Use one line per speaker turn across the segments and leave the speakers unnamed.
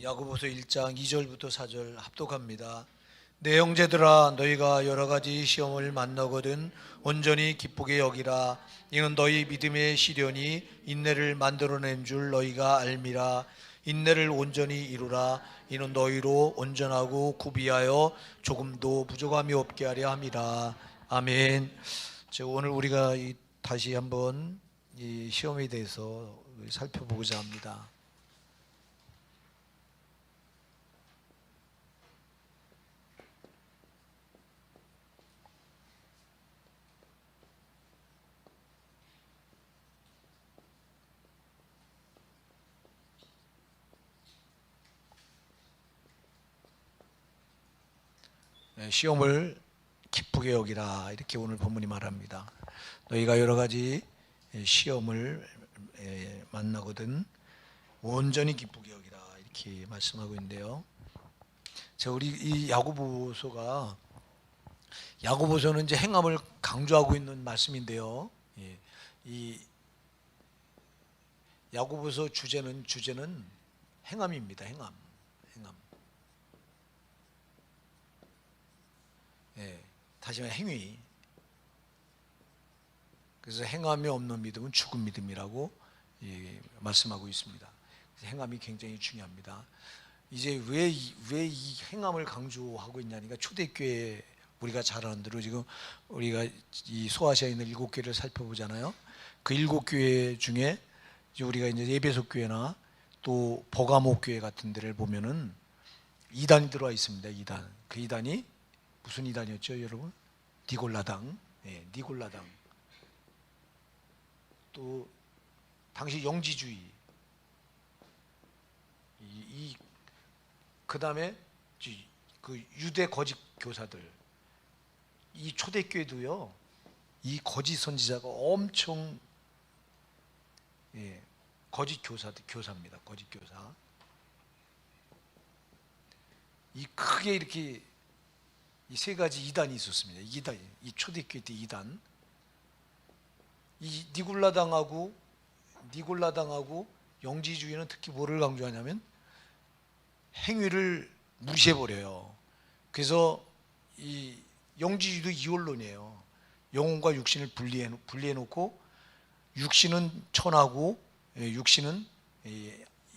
야고보서 1장 2절부터 4절 합독합니다. 내 형제들아, 너희가 여러 가지 시험을 만나거든 온전히 기쁘게 여기라. 이는 너희 믿음의 시련이 인내를 만들어낸 줄 너희가 알미라. 인내를 온전히 이루라. 이는 너희로 온전하고 구비하여 조금도 부족함이 없게 하려 함이라. 아멘. 오늘 우리가 다시 한번 이 시험에 대해서 살펴보고자 합니다. 시험을 기쁘게 여기라, 이렇게 오늘 본문이 말합니다. 너희가 여러 가지 시험을 만나거든 온전히 기쁘게 여기라, 이렇게 말씀하고 있는데요. 우리 이 야고보서는 이제 행함을 강조하고 있는 말씀인데요. 이 야고보서 주제는 행함입니다. 행함. 다시 말해 행위. 그래서 행함이 없는 믿음은 죽은 믿음이라고 말씀하고 있습니다. 그래서 행함이 굉장히 중요합니다. 이제 왜 이 행함을 강조하고 있냐니까, 초대교회 우리가 잘 아는 대로 지금 우리가 이 소아시아에 있는 7교회를 살펴보잖아요. 그 7교회 중에 우리가 이제 에베소 교회나 또 버가모 교회 같은 데를 보면은 이단이 들어와 있습니다. 이단. 그 이단이 무슨 이단이었죠, 여러분? 니골라당. 니골라당. 또 당시 영지주의. 그다음에 그 유대 거짓 교사들. 이 초대교회도요, 이 거짓 선지자가 엄청 거짓 교사입니다. 거짓 교사. 이 크게 이렇게 이 세 가지 이단이 있었습니다. 이 초대교회 때 이단. 이 니골라당하고 영지주의는 특히 뭐를 강조하냐면 행위를 무시해버려요. 그래서 이 영지주의도 이원론이에요. 영혼과 육신을 분리해놓고 육신은 천하고 육신은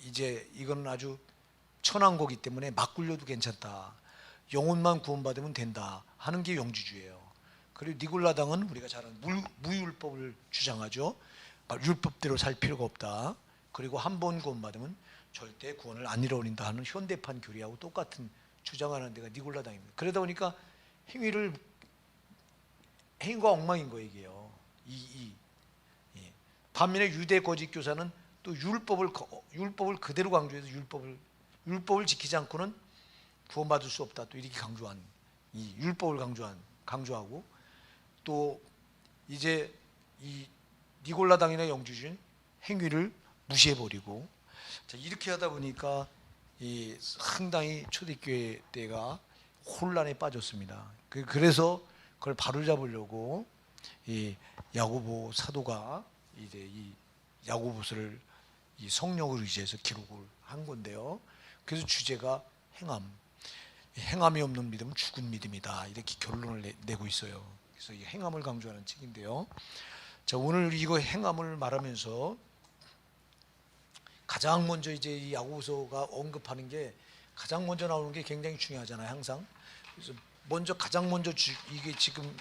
이제 이건 아주 천한 거기 때문에 막 굴려도 괜찮다. 영혼만 구원받으면 된다 하는 게 영지주의예요. 그리고 니골라당은 우리가 잘 아는 무율법을 주장하죠. 율법대로 살 필요가 없다. 그리고 한 번 구원받으면 절대 구원을 안 이뤄낸다 하는 현대판 교리하고 똑같은 주장하는 데가 니골라당입니다. 그러다 보니까 행위가 엉망인 거예요, 이게요. 반면에 유대 거짓 교사는 또 율법을 그대로 강조해서 율법을 지키지 않고는 구원받을 수 없다, 또 이렇게 강조한, 이 율법을 강조하고, 또 이제 이 니골라당이나 영지주의는 행위를 무시해버리고, 이렇게 하다 보니까 이 상당히 초대교회 때가 혼란에 빠졌습니다. 그래서 그걸 바로잡으려고 이 야고보 사도가 이제 이 야고보서를 이 성령을 의지해서 기록을 한 건데요. 그래서 주제가 행함이 없는 믿음은 죽은 믿음이다, 이렇게 결론을 내고 있어요. 그래서 이 행함을 강조하는 책인데요. 오늘 이거 행함을 말하면서 가장 먼저 이제 이 야고보서가 언급하는 게, 가장 먼저 나오는 게 굉장히 중요하잖아요, 항상. 그래서 가장 먼저 이게 지금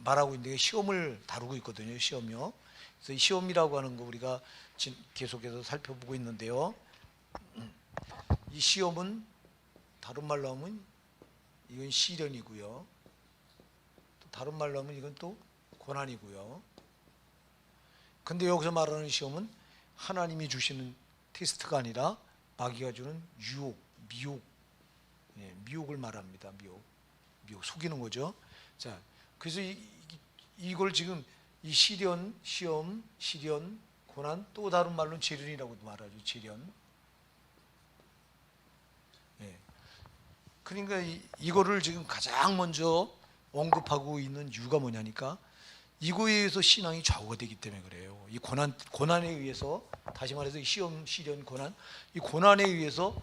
말하고 있는 게 시험을 다루고 있거든요, 시험이요. 그래서 이 시험이라고 하는 거 우리가 계속해서 살펴보고 있는데요. 이 시험은 다른 말로 하면 이건 시련이고요. 또 다른 말로 하면 이건 또 고난이고요. 근데 여기서 말하는 시험은 하나님이 주시는 테스트가 아니라 마귀가 주는 미혹을 말합니다. 미혹, 속이는 거죠. 그래서 이걸 지금 이 시험, 시련, 고난, 또 다른 말로는 재련이라고도 말하죠. 재련. 그러니까 이거를 지금 가장 먼저 언급하고 있는 이유가 뭐냐니까, 이거에 의해서 신앙이 좌우가 되기 때문에 그래요. 이 고난에 의해서, 다시 말해서 시험, 시련, 고난, 이 고난에 의해서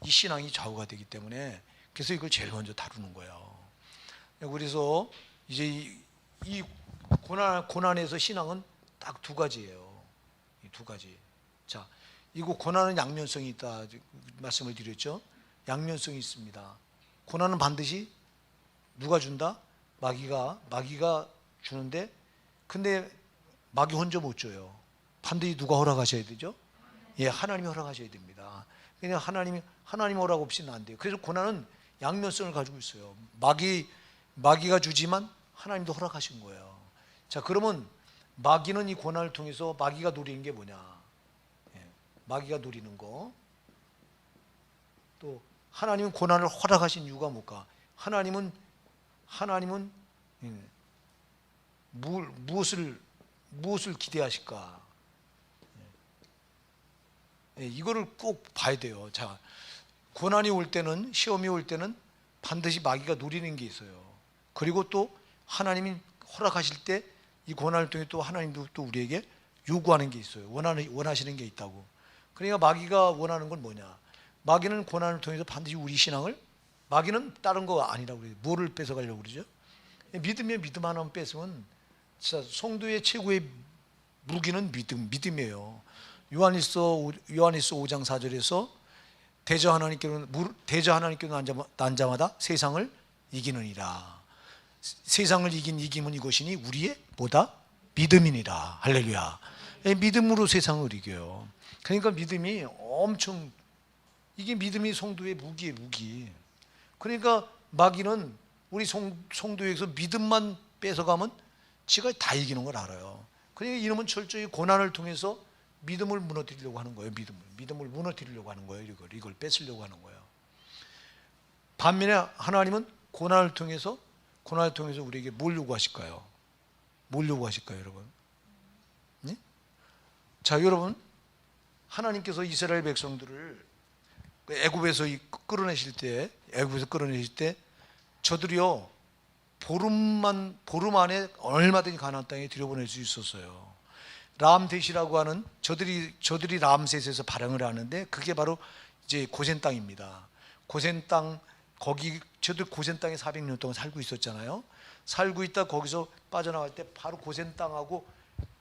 이 신앙이 좌우가 되기 때문에 그래서 이걸 제일 먼저 다루는 거예요. 그래서 이제 이 고난에서 신앙은 딱 두 가지예요. 이 두 가지. 자, 이거 고난은 양면성이 있다 말씀을 드렸죠. 양면성이 있습니다. 고난은 반드시 누가 준다? 마귀가 주는데, 근데 마귀 혼자 못 줘요. 반드시 누가 허락하셔야 되죠? 예, 하나님이 허락하셔야 됩니다. 그냥 하나님 허락 없이는 안 돼요. 그래서 고난은 양면성을 가지고 있어요. 마귀가 주지만 하나님도 허락하신 거예요. 자, 그러면 마귀는 이 고난을 통해서 마귀가 노리는 게 뭐냐? 예, 마귀가 노리는 거. 또 하나님은 고난을 허락하신 이유가 뭘까? 하나님은 무엇을 기대하실까? 예, 이거를 꼭 봐야 돼요. 자, 고난이 올 때는, 시험이 올 때는 반드시 마귀가 노리는 게 있어요. 그리고 또 하나님이 허락하실 때 이 고난을 통해 또 하나님도 또 우리에게 요구하는 게 있어요. 원하시는 게 있다고. 그러니까 마귀가 원하는 건 뭐냐? 마귀는 고난을 통해서 반드시 우리 신앙을, 마귀는 다른 거 아니라고 그래요. 뭐를 뺏어가려고 그러죠? 믿음 하나만 뺏으면 진짜 성도의 최고의 무기는 믿음이에요. 요한일서 5장 4절에서 대저 하나님께로 난 자마다 세상을 이기느니라. 세상을 이김은 이것이니 우리의 뭐다? 믿음이니라. 할렐루야. 믿음으로 세상을 이겨요. 그러니까 믿음이 엄청, 이게 믿음이 성도의 무기예요, 무기. 그러니까 마귀는 우리 성도에게서 믿음만 뺏어가면 지가 다 이기는 걸 알아요. 그러니까 이놈은 철저히 고난을 통해서 믿음을 무너뜨리려고 하는 거예요. 믿음을 무너뜨리려고 하는 거예요. 이걸 뺏으려고 하는 거예요. 반면에 하나님은 고난을 통해서 우리에게 뭘 요구하실까요? 여러분? 네? 자, 여러분, 하나님께서 이스라엘 백성들을 애굽에서 끌어내실 때 저들이요 보름 안에 얼마든지 가나안 땅에 들여보낼 수 있었어요. 람셋이라고 하는 저들이 람셋에서 발행을 하는데 그게 바로 이제 고센 땅입니다. 고센 땅, 거기 저들 고센 땅에 400년 동안 살고 있었잖아요. 살고 있다 거기서 빠져나갈 때 바로 고센 땅하고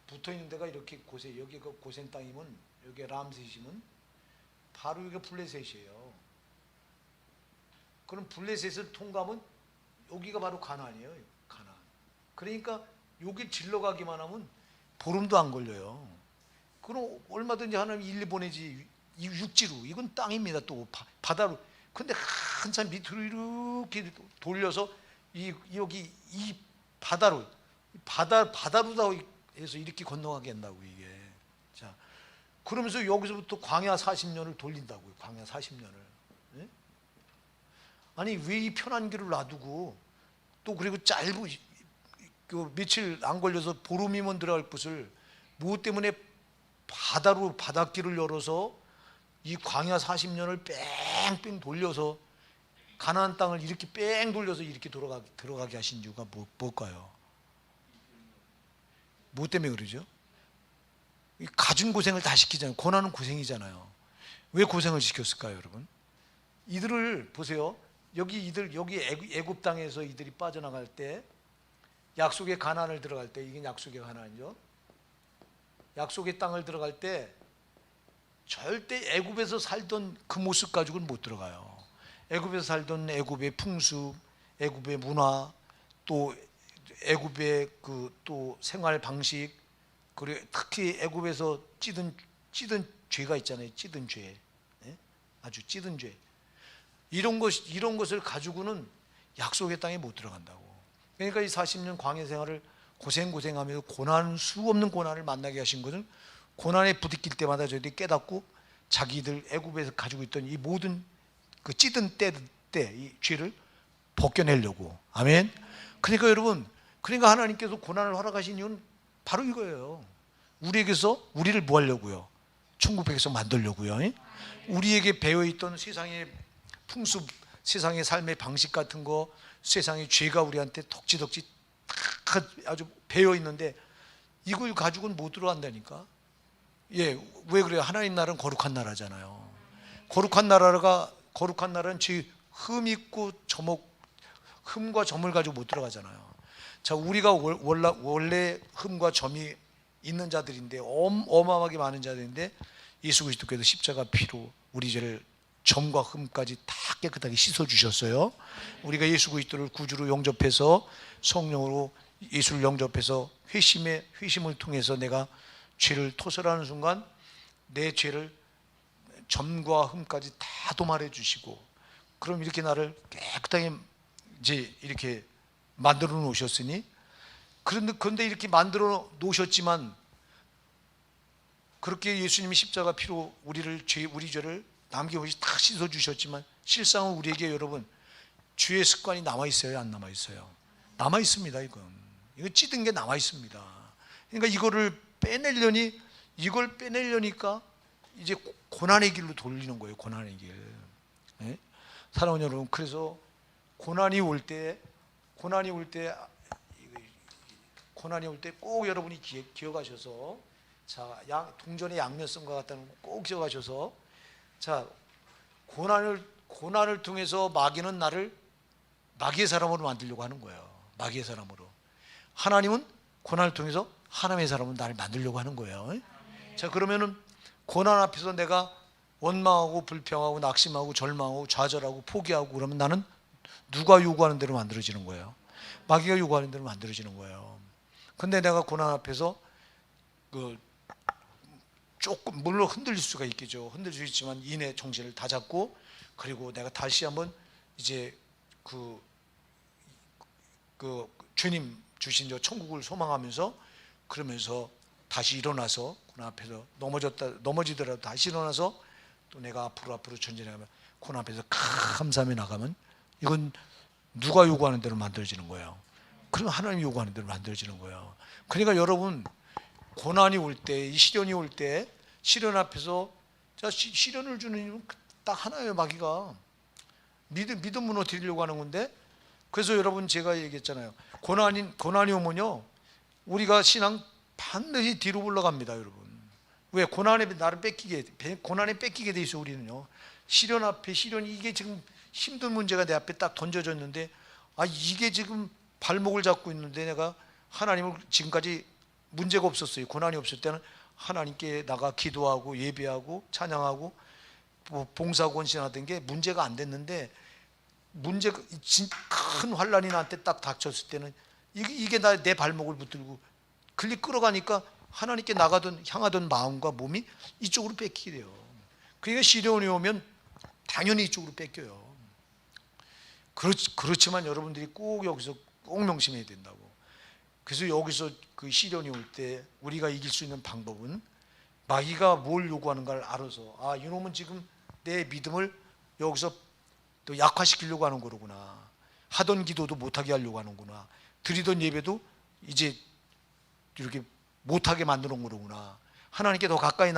붙어 있는 데가 이렇게 여기가 고센 땅이면, 여기 람셋이면 바로 여기가 블레셋이에요. 그럼 블레셋을 통과하면 여기가 바로 가나안이에요. 가나안. 그러니까 여기 질러가기만 하면 보름도 안 걸려요. 그럼 얼마든지 하나님이 일리 보내지. 이 육지로, 이건 땅입니다. 또 바다로. 근데 한참 밑으로 이렇게 돌려서 여기 이 바다로 다 해서 이렇게 건너가게 한다고 이게. 자, 그러면서 여기서부터 광야 40년을 돌린다고요. 광야 40년을. 네? 아니 왜 이 편한 길을 놔두고 또 그리고 그 며칠 안 걸려서 보름이면 들어갈 곳을 무엇 때문에 바닷길을 열어서 이 광야 40년을 뺑뺑 돌려서 가나안 땅을 이렇게 뺑 돌려서 이렇게 들어가게 하신 이유가 뭘까요? 뭐 때문에 그러죠? 가진 고생을 다 시키잖아요. 고난은 고생이잖아요. 왜 고생을 시켰을까요, 여러분? 이들을 보세요. 여기 애굽 땅에서 이들이 빠져나갈 때, 약속의 가나안을 들어갈 때, 이게 약속의 가나안이죠. 약속의 땅을 들어갈 때 절대 애굽에서 살던 그 모습 가지고는 못 들어가요. 애굽에서 살던 애굽의 풍습, 애굽의 문화, 또 애굽의 또 생활 방식, 그리고 특히 애굽에서 찌든 죄가 있잖아요. 찌든 죄, 아주 찌든 죄. 이런 것을 가지고는 약속의 땅에 못 들어간다고. 그러니까 이 40년 광야 생활을 고생하면서 수 없는 고난을 만나게 하신 것은, 고난에 부딪힐 때마다 저희들이 깨닫고 자기들 애굽에서 가지고 있던 이 모든 그 찌든 때 이 죄를 벗겨내려고. 아멘. 그러니까 여러분, 하나님께서 고난을 허락하신 이유는 바로 이거예요. 우리를 뭐 하려고요? 천국 백성 만들려고요. 우리에게 배어있던 세상의 풍습, 세상의 삶의 방식 같은 거, 세상의 죄가 우리한테 덕지덕지 아주 배어있는데 이걸 가지고는 못 들어간다니까. 예, 왜 그래요? 하나님 나라는 거룩한 나라잖아요. 거룩한 나라가 거룩한 나라는 죄 흠 있고 흠과 점을 가지고 못 들어가잖아요. 자, 우리가 원래 흠과 점이 있는 자들인데, 어마어마하게 많은 자들인데, 예수 그리스도께서 십자가 피로 우리 죄를 점과 흠까지 다 깨끗하게 씻어 주셨어요. 우리가 예수 그리스도를 구주로 영접해서 성령으로 예수를 영접해서 회심을 통해서 내가 죄를 토설하는 순간 내 죄를 점과 흠까지 다 도말해 주시고, 그럼 이렇게 나를 깨끗하게 이제 이렇게 만들어 놓으셨으니, 그런데 이렇게 만들어 놓으셨지만, 그렇게 예수님이 십자가 피로 우리 죄를 남김없이 다 씻어 주셨지만, 실상은 우리에게 여러분 죄의 습관이 남아 있어요, 안 남아 있어요? 남아 있습니다. 이거 찌든 게 남아 있습니다. 그러니까 이걸 빼내려니까 이제 고난의 길로 돌리는 거예요. 고난의 길. 네? 사랑하는 여러분, 그래서 고난이 올 때 꼭 여러분이 기억하셔서, 자, 동전의 양면성과 같다는 거 꼭 기억하셔서, 자, 고난을 통해서 마귀는 나를 마귀의 사람으로 만들려고 하는 거예요. 마귀의 사람으로. 하나님은 고난을 통해서 하나님의 사람으로 나를 만들려고 하는 거예요. 자, 그러면은 고난 앞에서 내가 원망하고 불평하고 낙심하고 절망하고 좌절하고 포기하고 그러면 나는 누가 요구하는 대로 만들어지는 거예요? 마귀가 요구하는 대로 만들어지는 거예요. 근데 내가 고난 앞에서 조금 물론 흔들릴 수가 있겠죠. 흔들릴 수 있지만 인내 정신을 다 잡고, 그리고 내가 다시 한번 이제 주님 주신 저 천국을 소망하면서, 그러면서 다시 일어나서 고난 앞에서 넘어지더라도 다시 일어나서 또 내가 앞으로 전진해가면 고난 앞에서 감사하며 나가면, 이건 누가 요구하는 대로 만들어지는 거예요? 그럼 하나님이 요구하는 대로 만들어지는 거예요. 그러니까 여러분, 고난이 올 때, 이 시련이 올 때, 시련 앞에서, 자, 시련을 주는 이유는 딱 하나예요. 마귀가 믿음 무너뜨리려고 하는 건데, 그래서 여러분 제가 얘기했잖아요. 고난이 오면요, 우리가 신앙 반드시 뒤로 올라갑니다, 여러분. 왜? 고난에 뺏기게 돼 있어. 우리는요, 시련 앞에, 시련이 이게 지금 힘든 문제가 내 앞에 딱 던져졌는데, 이게 지금 발목을 잡고 있는데, 내가 하나님을 지금까지 문제가 없었어요. 고난이 없을 때는 하나님께 나가 기도하고 예배하고 찬양하고 봉사 권신하던 게 문제가 안 됐는데, 큰 환란이 나한테 딱 닥쳤을 때는 이게 내 발목을 붙들고 끌어가니까 하나님께 향하던 마음과 몸이 이쪽으로 뺏기게 돼요. 그러니까 시련이 오면 당연히 이쪽으로 뺏겨요. 그렇지만 여러분들이 여기서 꼭 명심해야 된다고. 그래서 여기서 그 시련이 올 때 우리가 이길 수 있는 방법은, 마귀가 뭘 요구하는가를 알아서, 이놈은 지금 내 믿음을 여기서 또 약화시키려고 하는 거로구나. 하던 기도도 못하게 하려고 하는구나. 드리던 예배도 이제 이렇게 못하게 만드는 거로구나. 하나님께 더 가까이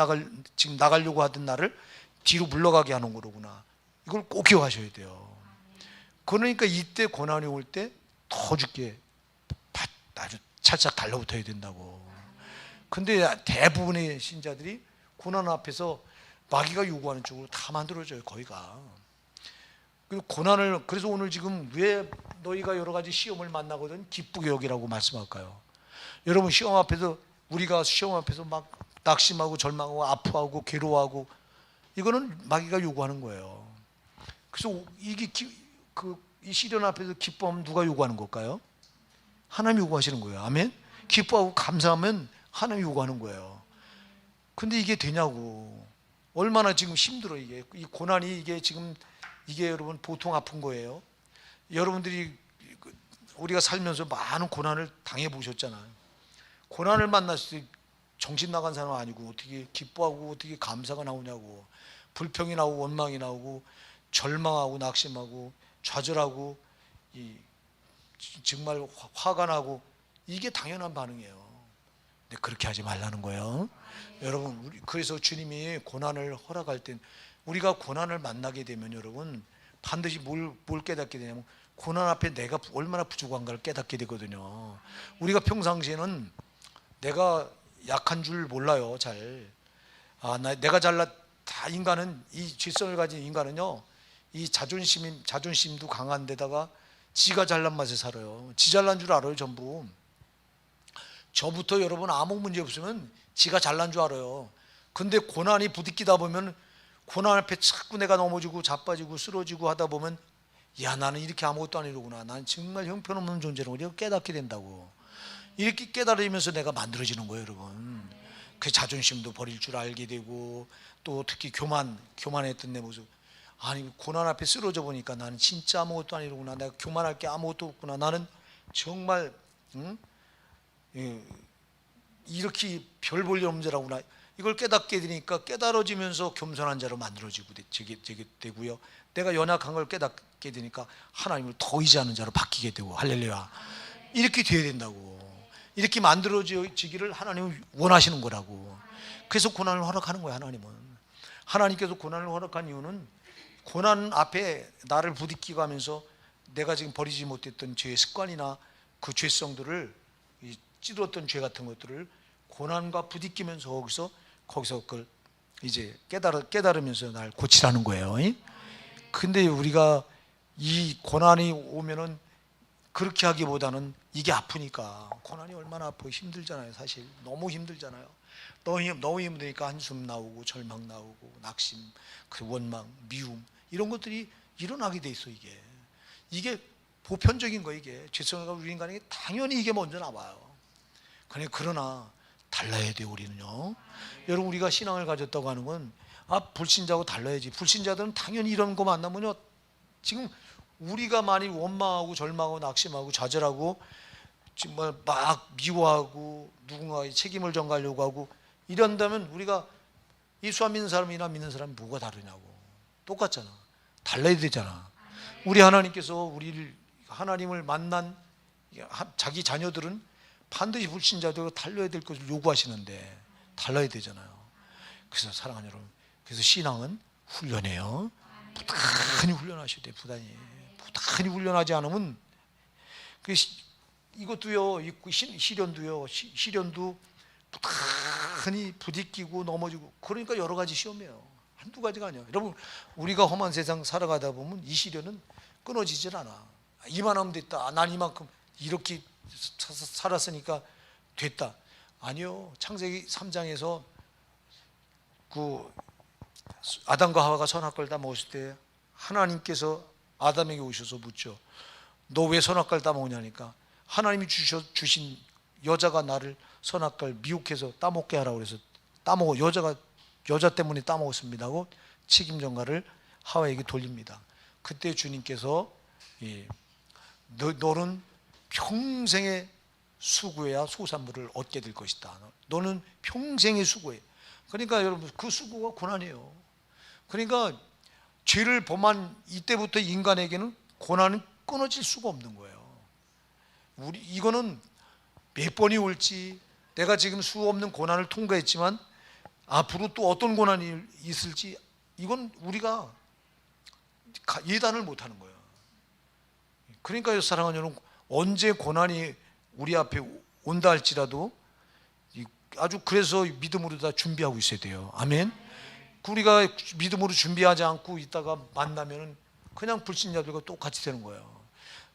지금 나가려고 하던 나를 뒤로 물러가게 하는 거로구나. 이걸 꼭 기억하셔야 돼요. 그러니까 이때 고난이 올 때 더 죽게 아주 찰싹 달라붙어야 된다고. 근데 대부분의 신자들이 고난 앞에서 마귀가 요구하는 쪽으로 다 만들어져요, 거의가. 그래서 오늘 지금 왜 너희가 여러 가지 시험을 만나거든 기쁘게 여기라고 말씀할까요? 여러분, 우리가 시험 앞에서 막 낙심하고 절망하고 아파하고 괴로워하고, 이거는 마귀가 요구하는 거예요. 그래서 이 시련 앞에서 기뻐하면 누가 요구하는 걸까요? 하나님이 요구하시는 거예요. 아멘? 기뻐하고 감사하면 하나님이 요구하는 거예요. 근데 이게 되냐고. 얼마나 지금 힘들어. 이 고난이 이게 여러분 보통 아픈 거예요. 여러분들이 우리가 살면서 많은 고난을 당해 보셨잖아요. 고난을 만났을 때 정신 나간 사람 아니고 어떻게 기뻐하고 어떻게 감사가 나오냐고. 불평이 나오고 원망이 나오고 절망하고 낙심하고 좌절하고 정말 화가 나고, 이게 당연한 반응이에요. 근데 그렇게 하지 말라는 거예요. 여러분, 그래서 주님이 고난을 허락할 땐, 우리가 고난을 만나게 되면 여러분 반드시 뭘 깨닫게 되냐면, 고난 앞에 내가 얼마나 부족한가를 깨닫게 되거든요. 우리가 평상시에는 내가 약한 줄 몰라요, 잘. 내가 잘났다. 인간은, 이 죄성을 가진 인간은요, 이 자존심도 강한 데다가 지가 잘난 맛에 살아요. 지 잘난 줄 알아요. 전부. 저부터 여러분 아무 문제 없으면 지가 잘난 줄 알아요. 근데 고난이 부딪히다 보면 고난 앞에 자꾸 내가 넘어지고 자빠지고 쓰러지고 하다 보면 야, 나는 이렇게 아무것도 아니로구나, 난 정말 형편없는 존재라고 이렇게 깨닫게 된다고. 이렇게 깨달으면서 내가 만들어지는 거예요, 여러분. 그 자존심도 버릴 줄 알게 되고, 또 특히 교만했던 내 모습, 아니 고난 앞에 쓰러져 보니까 나는 진짜 아무것도 아니로구나, 내가 교만할 게 아무것도 없구나, 나는 정말 이렇게 별 볼 일 없는 자라구나. 이걸 깨닫게 되니까 깨달아지면서 겸손한 자로 만들어지고 되고요. 내가 연약한 걸 깨닫게 되니까 하나님을 더 의지하는 자로 바뀌게 되고, 할렐루야. 이렇게 돼야 된다고. 이렇게 만들어지기를 하나님은 원하시는 거라고. 그래서 고난을 허락하는 거야, 하나님은. 하나님께서 고난을 허락한 이유는 고난 앞에 나를 부딪히고 하면서 내가 지금 버리지 못했던 죄의 습관이나 그 죄성들을, 찌들었던 죄 같은 것들을 고난과 부딪히면서 거기서 그걸 이제 깨달으면서 날 고치라는 거예요. 근데 우리가 이 고난이 오면은 그렇게 하기보다는 이게 아프니까, 고난이 얼마나 아프고 힘들잖아요. 사실 너무 힘들잖아요. 너무 힘드니까 한숨 나오고 절망 나오고 낙심, 그 원망, 미움, 이런 것들이 일어나게 돼 있어. 이게 보편적인 거. 이게 죄성과 우리 인간에게 당연히 이게 먼저 나와요. 그러나 달라야 돼요, 우리는요. 여러분, 우리가 신앙을 가졌다고 하는 건 불신자하고 달라야지. 불신자들은 당연히 이런 거 만나면요, 지금 우리가 많이 원망하고 절망하고 낙심하고 좌절하고 정말 막 미워하고 누군가의 책임을 전가하려고 하고 이런다면, 우리가 예수 안 믿는 사람이나 믿는 사람이 뭐가 다르냐고. 똑같잖아. 달라야 되잖아. 우리 하나님께서 하나님을 만난 자기 자녀들은 반드시 불신자들과 달라야 될 것을 요구하시는데 달라야 되잖아요. 그래서 사랑하는 여러분, 그래서 신앙은 훈련이에요. 부단히 훈련하셔야 돼요. 부단히 훈련하지 않으면 이것도요, 시련도 부단히 부딪히고 넘어지고, 그러니까 여러 가지 시험이에요. 한두 가지가 아니에요. 여러분, 우리가 험한 세상 살아가다 보면 이 시련은 끊어지질 않아. 이만하면 됐다, 난 이만큼 이렇게 살았으니까 됐다. 아니요. 창세기 3장에서 그 아담과 하와가 선악과를 다 먹었을 때 하나님께서 아담에게 오셔서 묻죠. 너 왜 선악과를 다 먹냐니까, 하나님이 주신 여자가 나를 선악과를 미혹해서 따먹게 하라고 그래서 따먹어, 여자 때문에 따먹었습니다 하고 책임 전가를 하와에게 돌립니다. 그때 주님께서 너는 평생의 수고해야 소산물을 얻게 될 것이다. 너는 평생의 수고해. 그러니까 여러분, 그 수고가 고난이에요. 그러니까 죄를 범한 이때부터 인간에게는 고난은 끊어질 수가 없는 거예요. 이거는 몇 번이 올지, 내가 지금 수 없는 고난을 통과했지만 앞으로 또 어떤 고난이 있을지, 이건 우리가 예단을 못하는 거예요. 그러니까 사랑하는 여러분, 언제 고난이 우리 앞에 온다 할지라도 아주 그래서 믿음으로 다 준비하고 있어야 돼요. 아멘. 우리가 믿음으로 준비하지 않고 있다가 만나면 그냥 불신자들과 똑같이 되는 거예요.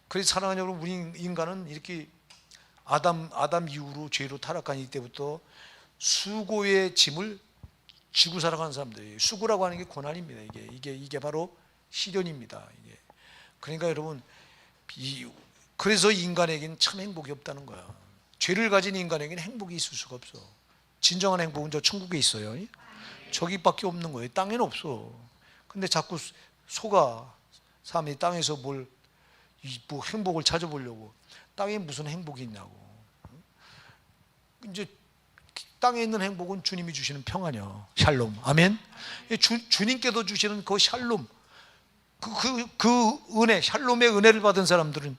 그래서 사랑하는 여러분, 우리 인간은 이렇게 아담 이후로 죄로 타락한 이때부터 수고의 짐을 지고 살아가는 사람들이에요. 수고라고 하는 게 고난입니다. 이게 바로 시련입니다. 그러니까 여러분, 그래서 인간에게는 참 행복이 없다는 거야. 죄를 가진 인간에게는 행복이 있을 수가 없어. 진정한 행복은 저 천국에 있어요. 저기밖에 없는 거예요. 땅에는 없어. 근데 자꾸 속아, 사람이 땅에서 뭐 행복을 찾아보려고. 땅에 무슨 행복이 있냐고. 이제 땅에 있는 행복은 주님이 주시는 평안이요, 샬롬. 아멘. 주님께서 주시는 그 샬롬, 그 은혜, 샬롬의 은혜를 받은 사람들은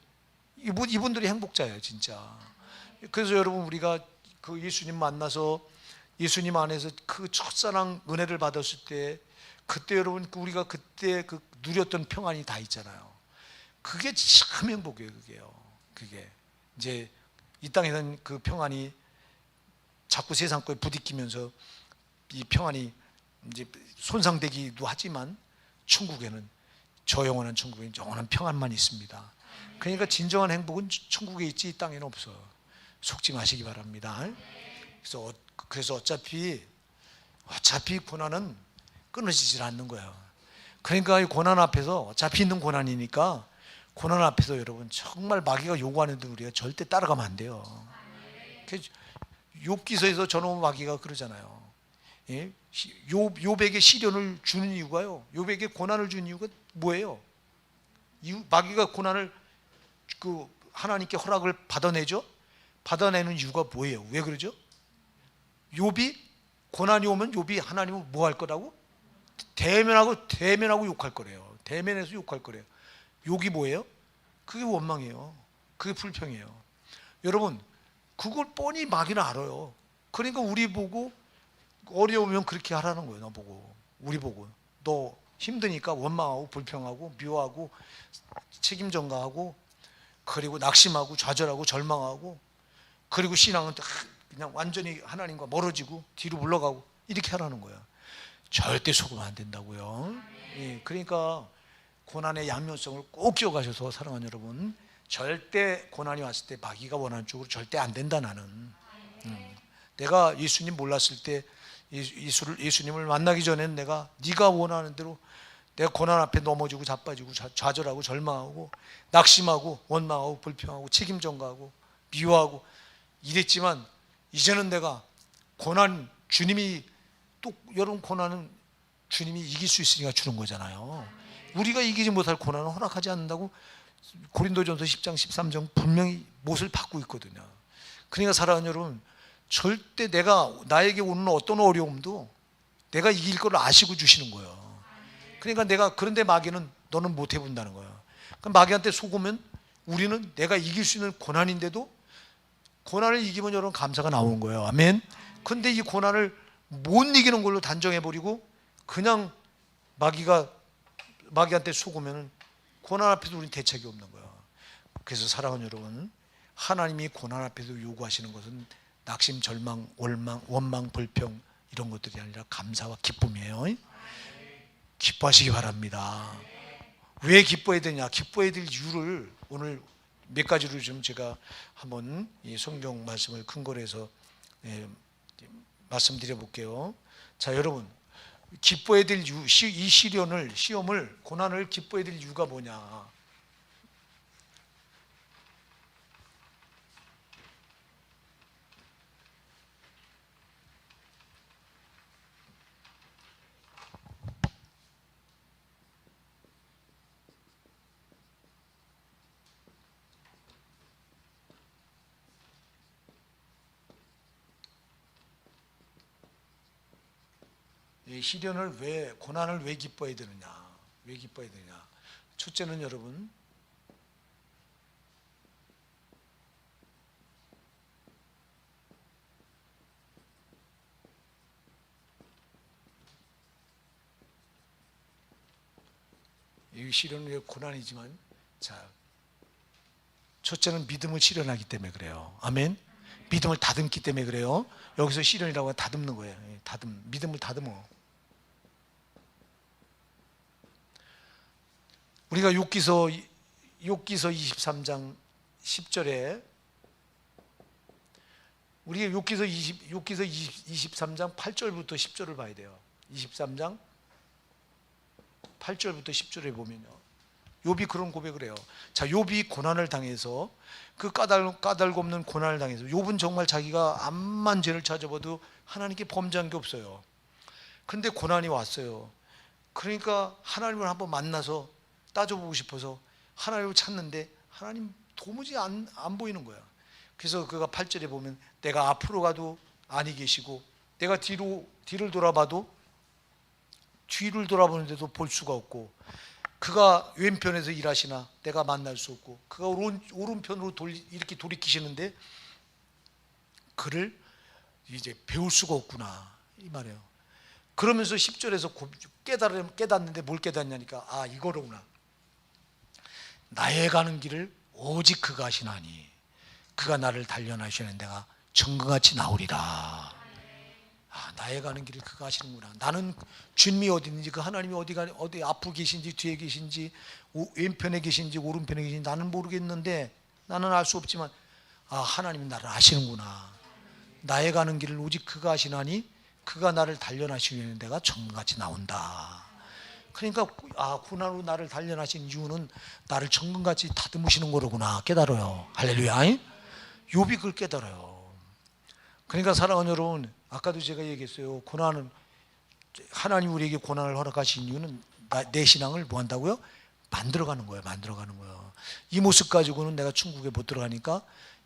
이분들이 행복자예요, 진짜. 그래서 여러분, 우리가 그 예수님 만나서 예수님 안에서 그 첫사랑 은혜를 받았을 때, 그때 여러분, 우리가 그때 그 누렸던 평안이 다 있잖아요. 그게 참 행복이에요. 그게 이제 이 땅에는 그 평안이 자꾸 세상 거에 부딪히면서 이 평안이 이제 손상되기도 하지만, 천국에는 저 영원한 천국에 영원한 평안만 있습니다. 그러니까 진정한 행복은 천국에 있지 이 땅에는 없어. 속지 마시기 바랍니다. 그래서 어차피 고난은 끊어지질 않는 거예요. 그러니까 이 고난 앞에서 어차피 있는 고난이니까 고난 앞에서 여러분 정말 마귀가 요구하는데 우리가 절대 따라가면 안 돼요. 욥기서에서 저놈 마귀가 그러잖아요. 예? 욥에게 시련을 주는 이유가요. 욥에게 고난을 주는 이유가 뭐예요? 마귀가 고난을 하나님께 허락을 받아내죠. 받아내는 이유가 뭐예요? 왜 그러죠? 욥이 고난이 오면 욥이 하나님은 뭐 할 거라고? 대면하고 욕할 거래요. 대면해서 욕할 거래요. 욕이 뭐예요? 그게 원망이에요. 그게 불평이에요. 여러분, 그걸 뻔히 마귀는 알아요. 그러니까 우리 보고 어려우면 그렇게 하라는 거예요. 우리 보고 너 힘드니까 원망하고 불평하고 미워하고 책임 전가하고 그리고 낙심하고 좌절하고 절망하고 그리고 신앙은 그냥 완전히 하나님과 멀어지고 뒤로 물러가고 이렇게 하라는 거예요. 절대 속으면 안 된다고요. 예, 그러니까 고난의 양면성을 꼭 기억하셔서 사랑하는 여러분, 절대 고난이 왔을 때 마귀가 원하는 쪽으로 절대 안 된다. 나는 내가 예수님 몰랐을 때 예수님을 만나기 전에는 내가 네가 원하는 대로 내가 고난 앞에 넘어지고 자빠지고 좌절하고 절망하고 낙심하고 원망하고 불평하고 책임 전가하고 미워하고 이랬지만 이제는 내가 고난 주님이 또 여러분 고난은 주님이 이길 수 있으니까 주는 거잖아요. 우리가 이기지 못할 고난은 허락하지 않는다고 고린도전서 10장 13장 분명히 못을 받고 있거든요. 그러니까 사랑하는 여러분, 절대 나에게 오는 어떤 어려움도 내가 이길 걸 아시고 주시는 거예요. 그러니까 그런데 마귀는 너는 못 해본다는 거예요. 그럼 마귀한테 속으면 우리는 내가 이길 수 있는 고난인데도 고난을 이기면 여러분 감사가 나오는 거예요. 아멘. 근데 이 고난을 못 이기는 걸로 단정해버리고 그냥 마귀한테 속으면 고난 앞에서 우리는 대책이 없는 거예요. 그래서 사랑하는 여러분, 하나님이 고난 앞에서 요구하시는 것은 낙심, 절망, 원망, 불평 이런 것들이 아니라 감사와 기쁨이에요. 기뻐하시기 바랍니다. 왜 기뻐해야 되냐? 기뻐해야 될 이유를 오늘 몇 가지로 좀 제가 한번 이 성경 말씀을 근거로 해서 말씀드려 볼게요. 자, 여러분, 기뻐해야 될 이유, 이 시험을 고난을 기뻐해야 될 이유가 뭐냐? 이 고난을 왜 기뻐해야 되느냐? 왜 기뻐해야 되느냐? 첫째는 여러분, 이 시련은 왜 고난이지만, 자, 첫째는 믿음을 실현하기 때문에 그래요. 아멘. 믿음을 다듬기 때문에 그래요. 여기서 시련이라고 다듬는 거예요. 믿음을 다듬어. 우리가 욥기서 23장 10절에 우리가 욥기서 23장 8절부터 10절을 봐야 돼요. 23장 8절부터 10절에 보면요, 욥이 그런 고백을 해요. 자, 욥이 고난을 당해서 그 까닭 없는 고난을 당해서 욥은 정말 자기가 암만 죄를 찾아봐도 하나님께 범죄한 게 없어요. 근데 고난이 왔어요. 그러니까 하나님을 한번 만나서 따져보고 싶어서 하나님을 찾는데 하나님 도무지 안 보이는 거야. 그래서 그가 8절에 보면 내가 앞으로 가도 아니 계시고 내가 뒤를 돌아봐도 뒤를 돌아보는데도 볼 수가 없고 그가 왼편에서 일하시나 내가 만날 수 없고 그가 오른편으로 이렇게 돌이키시는데 그를 이제 배울 수가 없구나 이 말이에요. 그러면서 10절에서 깨닫는데 뭘 깨닫냐니까 아 이거로구나. 나의 가는 길을 오직 그가 하시나니 그가 나를 단련하시는 내가 정금같이 나오리라. 나의 가는 길을 그가 하시는구나. 나는 주님이 어디 있는지, 그 하나님이 어디 앞으로 계신지 뒤에 계신지 왼편에 계신지 오른편에 계신지 나는 모르겠는데, 나는 알 수 없지만 하나님은 나를 아시는구나. 나의 가는 길을 오직 그가 아시나니 그가 나를 단련하시려는 데가 정금같이 나온다. 그러니까 고난으로 나를 단련하신 이유는 나를 정금같이 다듬으시는 거로구나 깨달아요. 할렐루야. 욥이 그걸 깨달아요. 그러니까 사랑하는 여러분, 아까도 제가 얘기했어요. 고난은, 하나님 우리에게 고난을 허락하신 이유는 내 신앙을 뭐 한다고요? 만들어가는 거예요. 만들어가는 거예요. 이 모습 가지고는 내가 천국에 못 들어가니까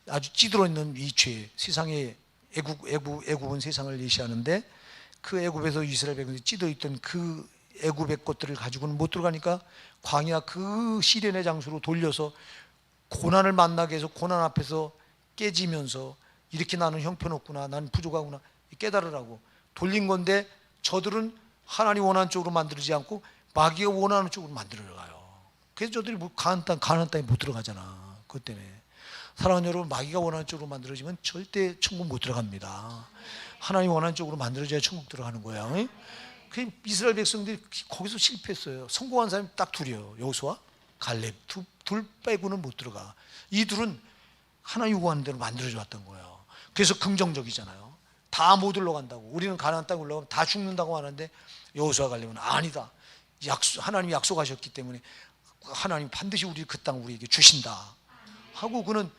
아주 찌들어 있는 이 죄, 세상에 애굽은 세상을 예시하는데, 그 애굽에서 이스라엘 백성들이 찌들어 있던 그 애굽의 것들을 가지고는 못 들어가니까 광야 그 시련의 장소로 돌려서 고난을 만나게 해서 고난 앞에서 깨지면서 이렇게 나는 형편없구나, 나는 부족하구나 깨달으라고 돌린 건데, 저들은 하나님 원하는 쪽으로 만들지 않고 마귀가 원하는 쪽으로 만들어 가요. 그래서 저들이 뭐 가나안 땅에 못 들어가잖아. 그것 때문에. 사랑하는 여러분, 마귀가 원하는 쪽으로 만들어지면 절대 천국 못 들어갑니다. 하나님 원하는 쪽으로 만들어져야 천국 들어가는 거야. 그 이스라엘 백성들이 거기서 실패했어요. 성공한 사람이 딱 둘이에요. 여호수아, 갈렙. 둘 빼고는 못 들어가. 이 둘은 하나님 요구하는 대로 만들어져 왔던 거예요. 그래서 긍정적이잖아요. 다 못 올라간다고. 우리는 가나안 땅에 올라가면 다 죽는다고 하는데, 여호수아 갈렙은 아니다. 하나님이 약속하셨기 때문에 하나님 반드시 그 땅 우리에게 주신다 하고, 그는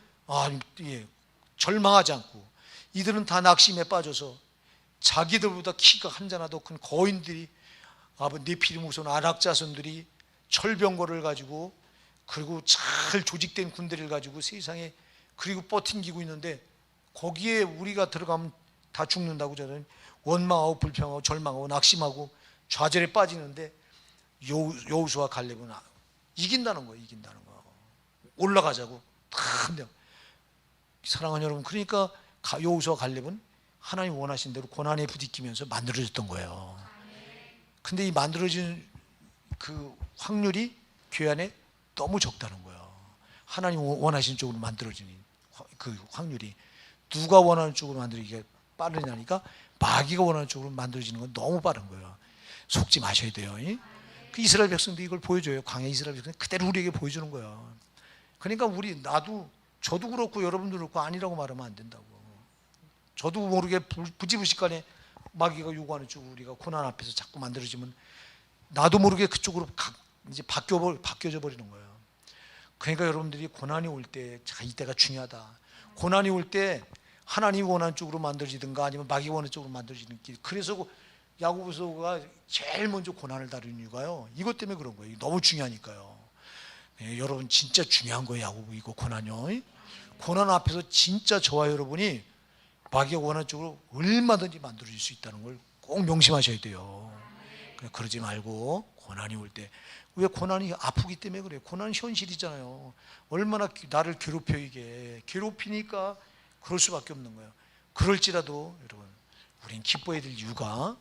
절망하지 않고, 이들은 다 낙심에 빠져서 자기들보다 키가 한 자나도 큰 거인들이, 네피림 후손 아낙 자손들이 철병거를 가지고, 그리고 잘 조직된 군대를 가지고 세상에 그리고 버팅기고 있는데, 거기에 우리가 들어가면 다 죽는다고 저는 원망하고 불평하고 절망하고 낙심하고 좌절에 빠지는데, 여호수아 갈렙은 이긴다는 거예요. 이긴다는 거. 올라가자고. 근데 사랑하는 여러분, 그러니까 여호수아 갈렙은 하나님 원하신 대로 고난에 부딪히면서 만들어졌던 거예요. 근데 이 만들어진 그 확률이 교회 안에 너무 적다는 거예요. 하나님 원하신 쪽으로 만들어지는 그 확률이. 누가 원하는 쪽으로 만들기가 빠르냐니까, 마귀가 원하는 쪽으로 만들어지는 건 너무 빠른 거예요. 속지 마셔야 돼요. 그 이스라엘 백성도 이걸 보여줘요. 광야 이스라엘 백성이 그대로 우리에게 보여주는 거예요. 그러니까 저도 그렇고 여러분도 그렇고 아니라고 말하면 안 된다고. 저도 모르게 부지불식간에 마귀가 요구하는 쪽으로 우리가 고난 앞에서 자꾸 만들어지면 나도 모르게 그쪽으로 이제 바뀌어져 버리는 거예요. 그러니까 여러분들이 고난이 올 때, 이때가 중요하다. 고난이 올 때 하나님이 원하는 쪽으로 만들어지든가 아니면 마귀가 원하는 쪽으로 만들어지는 길. 그래서 야고보서가 제일 먼저 고난을 다루는 이유가요, 이것 때문에 그런 거예요. 너무 중요하니까요. 여러분 진짜 중요한 거예요. 야고보 이거 고난요. 고난 앞에서 진짜 저와 여러분이 마귀가 원하는 쪽으로 얼마든지 만들어질 수 있다는 걸 꼭 명심하셔야 돼요. 그러지 말고 고난이 올 때, 왜 고난이 아프기 때문에 그래요. 고난은 현실이잖아요. 얼마나 나를 괴롭혀, 이게 괴롭히니까 그럴 수밖에 없는 거예요. 그럴지라도 여러분, 우린 기뻐해야 될 이유가,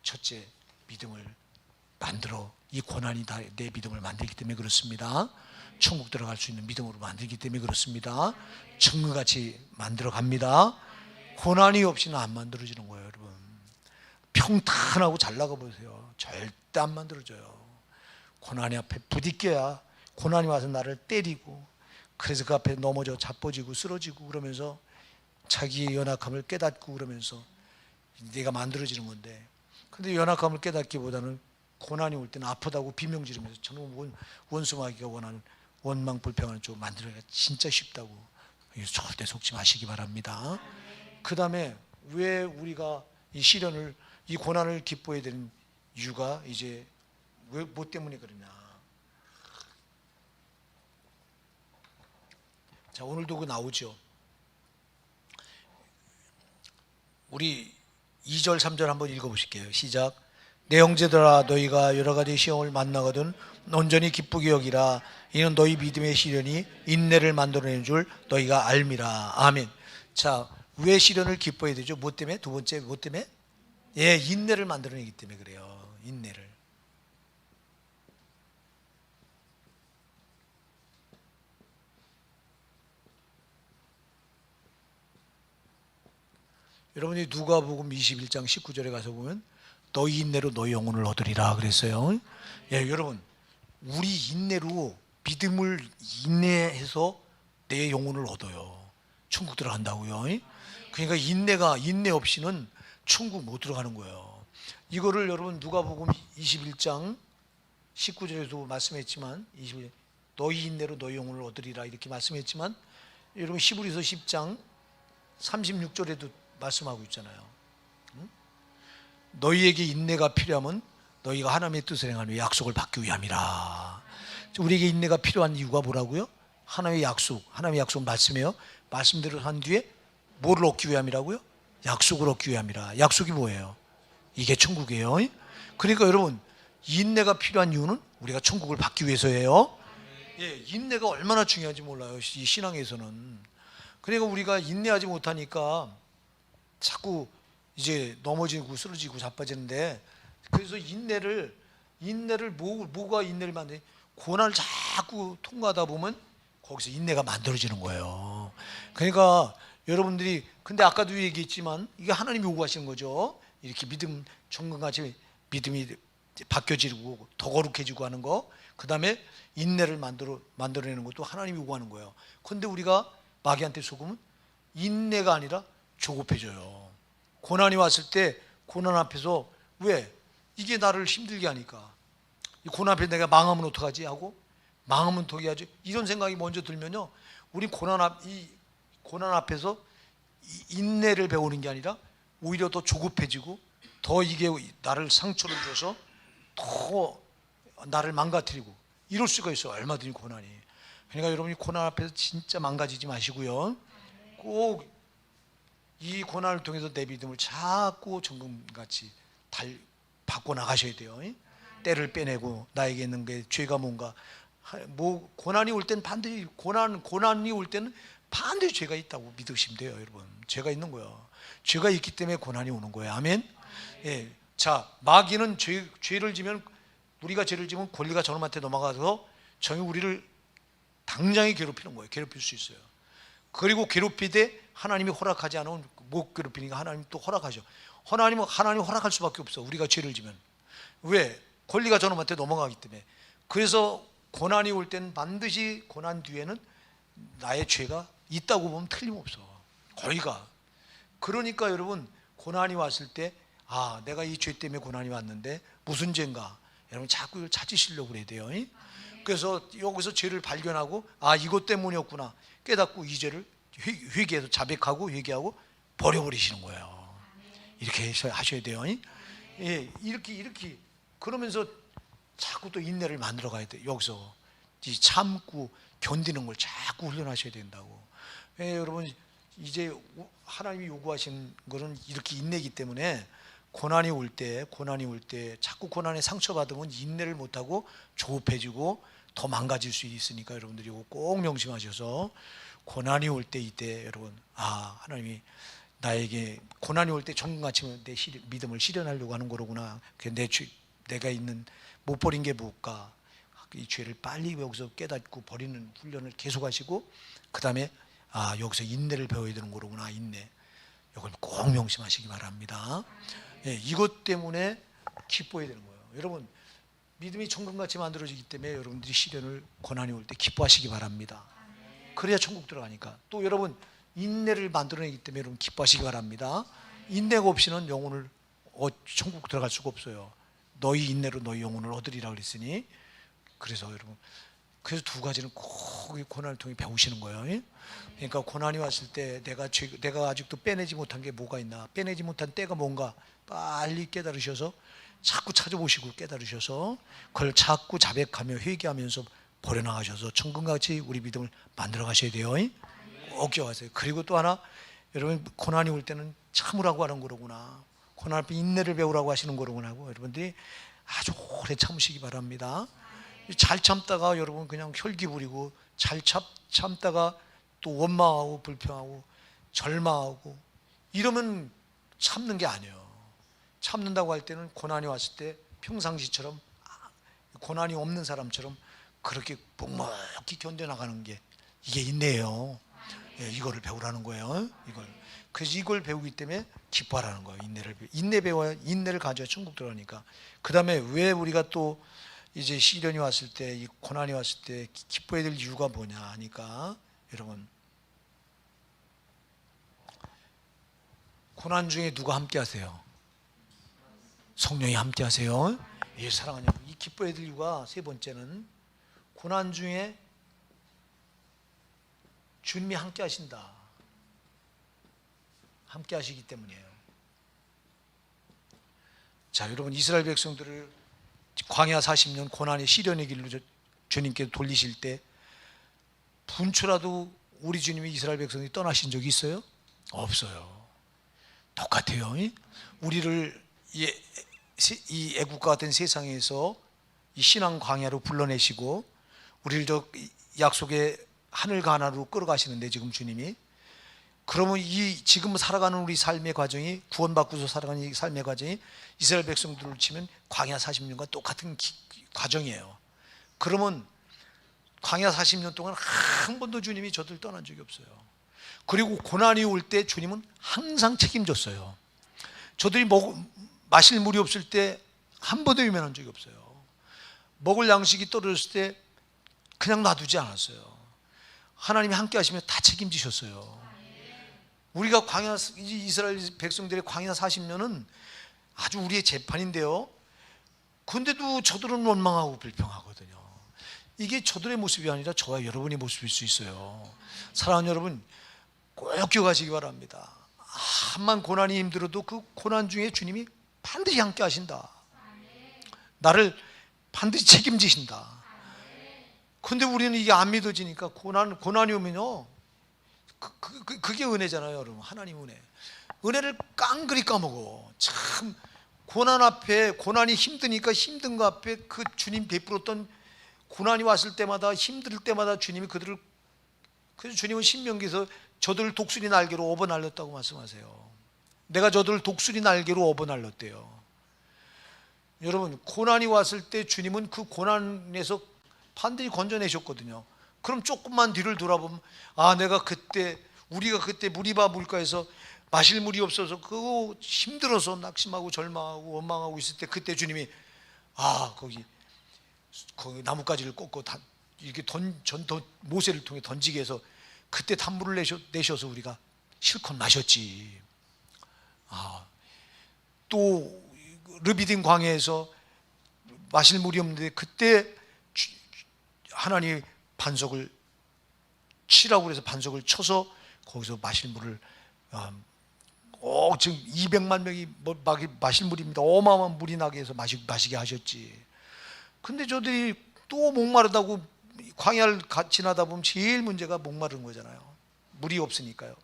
첫째, 믿음을 만들어, 이 고난이 내 믿음을 만들기 때문에 그렇습니다. 천국 들어갈 수 있는 믿음으로 만들기 때문에 그렇습니다. 천국같이 만들어 갑니다. 고난이 없이는 안 만들어지는 거예요. 여러분, 평탄하고 잘 나가 보세요. 절대 안 만들어져요. 고난이 앞에 부딪혀야, 고난이 와서 나를 때리고, 그래서 그 앞에 넘어져 자빠지고 쓰러지고 그러면서 자기의 연약함을 깨닫고 그러면서 내가 만들어지는 건데, 근데 연약함을 깨닫기보다는 고난이 올 때는 아프다고 비명 지르면서 저는 원수 마귀가 원하는 원망 불평하는 쪽으로 만들어야 진짜 쉽다고. 절대 속지 마시기 바랍니다. 그 다음에 왜 우리가 이 고난을 기뻐해야 되는 이유가, 이제 뭐 때문에 그러냐. 자, 오늘도 그 나오죠. 우리 2절 3절 한번 읽어보실게요. 시작. 내 형제들아, 너희가 여러 가지 시험을 만나거든 온전히 기쁘게 여기라. 이는 너희 믿음의 시련이 인내를 만들어내는 줄 너희가 알미라. 아멘. 자, 왜 시련을 기뻐해야 되죠? 뭐 때문에? 두 번째 뭐 때문에? 인내를 만들어내기 때문에 그래요. 인내를. 여러분이 누가복음 21장 19절에 가서 보면 너희 인내로 너희 영혼을 얻으리라 그랬어요. 예, 여러분 우리 인내로 믿음을 인내해서 내 영혼을 얻어요. 천국 들어간다고요. 그러니까 인내 없이는 천국 못 들어가는 거예요. 이거를 여러분 누가복음 21장 19절에도 말씀했지만 너희 인내로 너희 영혼을 얻으리라 이렇게 말씀했지만 여러분 히브리서 10장 36절에도 말씀하고 있잖아요. 너희에게 인내가 필요하면 너희가 하나님의 뜻을 행하는 약속을 받기 위함이라. 우리에게 인내가 필요한 이유가 뭐라고요? 하나님의 약속 말씀이에요. 말씀대로 한 뒤에 뭐를 얻기 위함이라고요? 약속을 얻기 위함이라. 약속이 뭐예요? 이게 천국이에요. 그러니까 여러분 인내가 필요한 이유는 우리가 천국을 받기 위해서예요. 예, 인내가 얼마나 중요한지 몰라요, 이 신앙에서는. 그러니까 우리가 인내하지 못하니까 자꾸 이제 넘어지고 쓰러지고 자빠지는데, 그래서 인내를 뭐가 인내를 만드니? 고난을 자꾸 통과하다 보면 거기서 인내가 만들어지는 거예요. 그러니까 여러분들이, 근데 아까도 얘기했지만 이게 하나님이 요구하시는 거죠. 이렇게 정금같이 믿음이 바뀌어지고 더 거룩해지고 하는 거, 그 다음에 인내를 만들어내는 것도 하나님이 요구하는 거예요. 그런데 우리가 마귀한테 속으면 인내가 아니라 조급해져요. 고난이 왔을 때 고난 앞에서, 왜? 이게 나를 힘들게 하니까, 이 고난 앞에 내가 망하면 어떡하지 하고, 망하면 어떻게 하지, 이런 생각이 먼저 들면요, 우리 이 고난 앞에서 인내를 배우는 게 아니라 오히려 더 조급해지고 더 이게 나를 상처를 줘서 더 나를 망가뜨리고 이럴 수가 있어요. 얼마든지 고난이. 그러니까 여러분이 고난 앞에서 진짜 망가지지 마시고요, 꼭 이 고난을 통해서 내 믿음을 자꾸 정금같이 바꿔 나가셔야 돼요. 때를 빼내고 나에게 있는 게 죄가 뭔가, 고난이 올 때는 반드시 고난이 올 때는 반드시 죄가 있다고 믿으시면 돼요. 여러분, 죄가 있는 거예요. 죄가 있기 때문에 고난이 오는 거예요. 아멘. 예. 자, 마귀는 죄를 지면, 우리가 죄를 지면 권리가 저놈한테 넘어가서 정이 우리를 당장에 괴롭히는 거예요. 괴롭힐 수 있어요. 그리고 괴롭히되 하나님이 허락하지 않으면 못 괴롭히니까 하나님이 또 허락하죠. 하나님 허락할 수밖에 없어. 우리가 죄를 지면. 왜? 권리가 저놈한테 넘어가기 때문에. 그래서 고난이 올 때는 반드시 고난 뒤에는 나의 죄가 있다고 보면 틀림없어. 거의가. 그러니까 여러분, 고난이 왔을 때, 내가 이 죄 때문에 고난이 왔는데 무슨 죄인가? 여러분 자꾸 이걸 찾으시려고 그래야 돼요. 그래서 여기서 죄를 발견하고, 이것 때문이었구나 깨닫고 이 죄를 회개해서 자백하고 회개하고 버려버리시는 거예요. 이렇게 하셔야 돼요. 예, 이렇게 그러면서 자꾸 또 인내를 만들어 가야 돼요. 여기서 참고 견디는 걸 자꾸 훈련하셔야 된다고. 예, 여러분, 이제 하나님이 요구하신 것은 이렇게 인내이기 때문에 고난이 올 때 자꾸 고난에 상처받으면 인내를 못하고 조급해지고 더 망가질 수 있으니까 여러분들이 꼭 명심하셔서, 고난이 올 때 이때 여러분, 하나님이 나에게 고난이 올 때 정금같이 내 믿음을 실현하려고 하는 거로구나. 내가 있는 못 버린 게 뭘까? 이 죄를 빨리 여기서 깨닫고 버리는 훈련을 계속하시고, 그 다음에 여기서 인내를 배워야 되는 거로구나. 인내. 이걸 꼭 명심하시기 바랍니다. 예, 이것 때문에 기뻐해야 되는 거예요. 여러분, 믿음이 정금같이 만들어지기 때문에 여러분들이 시련을, 고난이 올 때 기뻐하시기 바랍니다. 그래야 천국 들어가니까. 또 여러분, 인내를 만들어내기 때문에 여러분 기뻐하시기 바랍니다. 인내가 없이는 영혼을 천국 들어갈 수가 없어요. 너희 인내로 너희 영혼을 얻으리라 그랬으니. 그래서 여러분, 그래서 두 가지는 꼭 고난을 통해 배우시는 거예요. 그러니까 고난이 왔을 때 내가 아직도 빼내지 못한 게 뭐가 있나, 빼내지 못한 때가 뭔가 빨리 깨달으셔서 자꾸 찾아보시고 깨달으셔서 그걸 자꾸 자백하며 회개하면서 버려나가셔서 천금같이 우리 믿음을 만들어 가셔야 돼요. 꼭 기억하세요. 그리고 또 하나, 여러분, 고난이 올 때는 참으라고 하는 거로구나. 고난 앞에 인내를 배우라고 하시는 거로구나 하고, 여러분들이 아주 오래 참으시기 바랍니다. 잘 참다가 여러분 그냥 혈기 부리고, 잘 참다가 또 원망하고 불평하고 절망하고 이러면 참는 게 아니에요. 참는다고 할 때는 고난이 왔을 때 평상시처럼, 고난이 없는 사람처럼 그렇게 묵묵히 견뎌나가는 게, 이게 인내예요. 예, 이거를 배우라는 거예요. 이걸. 그래서 이걸 배우기 때문에 기뻐하라는 거예요. 인내 배워야, 인내를 가져야 천국 들어가니까. 그 다음에 왜 우리가 또 이제 시련이 왔을 때, 이 고난이 왔을 때 기뻐해야 될 이유가 뭐냐 하니까, 여러분, 고난 중에 누가 함께 하세요? 성령이 함께 하세요. 예, 사랑하는 여러분, 이 기뻐해야 될 이유가 세 번째는 고난 중에 주님이 함께 하신다. 함께 하시기 때문이에요. 자, 여러분, 이스라엘 백성들을 광야 40년 고난의 시련의 길로 주님께서 돌리실 때 분초라도 우리 주님이 이스라엘 백성이 떠나신 적이 있어요? 없어요. 똑같아요. 우리를 이 애국과 같은 세상에서 이 신앙 광야로 불러내시고 우리를 저 약속의 하늘 가나로 끌어가시는데, 지금 주님이, 그러면 이 지금 살아가는 우리 삶의 과정이, 구원받고서 살아가는 이 삶의 과정이 이스라엘 백성들을 치면 광야 40년과 똑같은 과정이에요. 그러면 광야 40년 동안 한 번도 주님이 저들 떠난 적이 없어요. 그리고 고난이 올 때 주님은 항상 책임졌어요. 저들이 마실 물이 없을 때 한 번도 외면한 적이 없어요. 먹을 양식이 떨어졌을 때 그냥 놔두지 않았어요. 하나님이 함께 하시면 다 책임지셨어요. 우리가 이스라엘 백성들의 광야 40년은 아주 우리의 재판인데요, 그런데도 저들은 원망하고 불평하거든요. 이게 저들의 모습이 아니라 저와 여러분의 모습일 수 있어요. 사랑하는 여러분, 꼭 기억하시기 바랍니다. 한만 고난이 힘들어도 그 고난 중에 주님이 반드시 함께 하신다. 나를 반드시 책임지신다. 근데 우리는 이게 안 믿어지니까 고난이 오면요, 그게 은혜잖아요, 여러분. 하나님 은혜를 깡그리 까먹어. 참, 고난 앞에, 고난이 힘드니까 힘든 거 앞에 그 주님 베풀었던, 고난이 왔을 때마다, 힘들 때마다 주님이 그래서 주님은 신명기에서 저들을 독수리 날개로 업어 날렸다고 말씀하세요. 내가 저들을 독수리 날개로 업어 날렸대요. 여러분, 고난이 왔을 때 주님은 그 고난에서 반드시 건져내셨거든요. 그럼 조금만 뒤를 돌아보면, 우리가 그때 무리바 물가에서 마실 물이 없어서 그거 힘들어서 낙심하고 절망하고 원망하고 있을 때, 그때 주님이 거기 나뭇가지를 꽂고 이렇게 모세를 통해 던지게 해서 그때 단물을 내셔서 우리가 실컷 마셨지. 또 르비딘 광야에서 마실 물이 없는데 그때 하나님이 반석을 치라고 그래서 반석을 쳐서 거기서 마실 물을 지금 200만 명이 마실 물입니다. 어마어마한 물이 나게 해서 마시게 하셨지. 근데 저들이 또 목마르다고 광야를 지나다 보면 제일 문제가 목마른 거잖아요. 물이 없으니까요.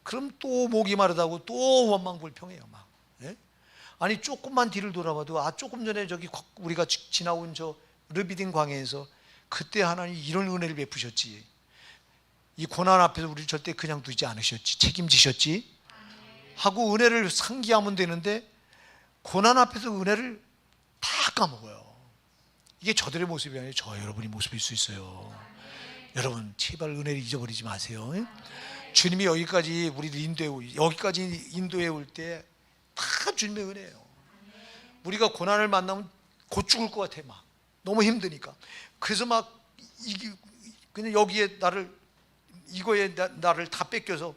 그럼 또 목이 마르다고 또 원망불평해요. 막. 예? 아니, 조금만 뒤를 돌아봐도 조금 전에 우리가 지나온 저 르비딘 광야에서 그때 하나님이 이런 은혜를 베푸셨지. 이 고난 앞에서 우리를 절대 그냥 두지 않으셨지. 책임지셨지 하고 은혜를 상기하면 되는데, 고난 앞에서 은혜를 다 까먹어요. 이게 저들의 모습이 아니라 저 여러분의 모습일 수 있어요. 여러분, 제발 은혜를 잊어버리지 마세요. 주님이 여기까지 우리를 인도해 올 때 다 주님의 은혜예요. 우리가 고난을 만나면 곧 죽을 것 같아. 막 너무 힘드니까. 그래서 막 그냥 이거에 나를 다 뺏겨서,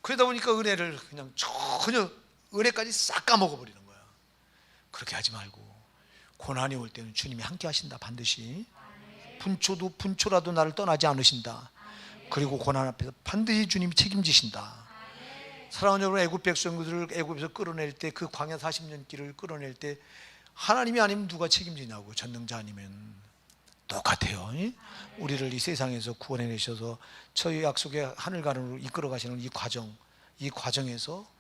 그러다 보니까 은혜를 그냥 전혀, 은혜까지 싹 까먹어 버리는 거야. 그렇게 하지 말고 고난이 올 때는 주님이 함께 하신다. 반드시. 분초라도 나를 떠나지 않으신다. 그리고 고난 앞에서 반드시 주님이 책임지신다. 사랑하는 여러분, 애굽 백성들을 애굽에서 끌어낼 때, 그 광야 40년 길을 끌어낼 때 하나님이 아니면 누가 책임지냐고. 전능자 아니면. 똑같아요. 우리를 이 세상에서 구원해내셔서 저희 약속의 하늘 가는으로 이끌어 가시는 이 과정에서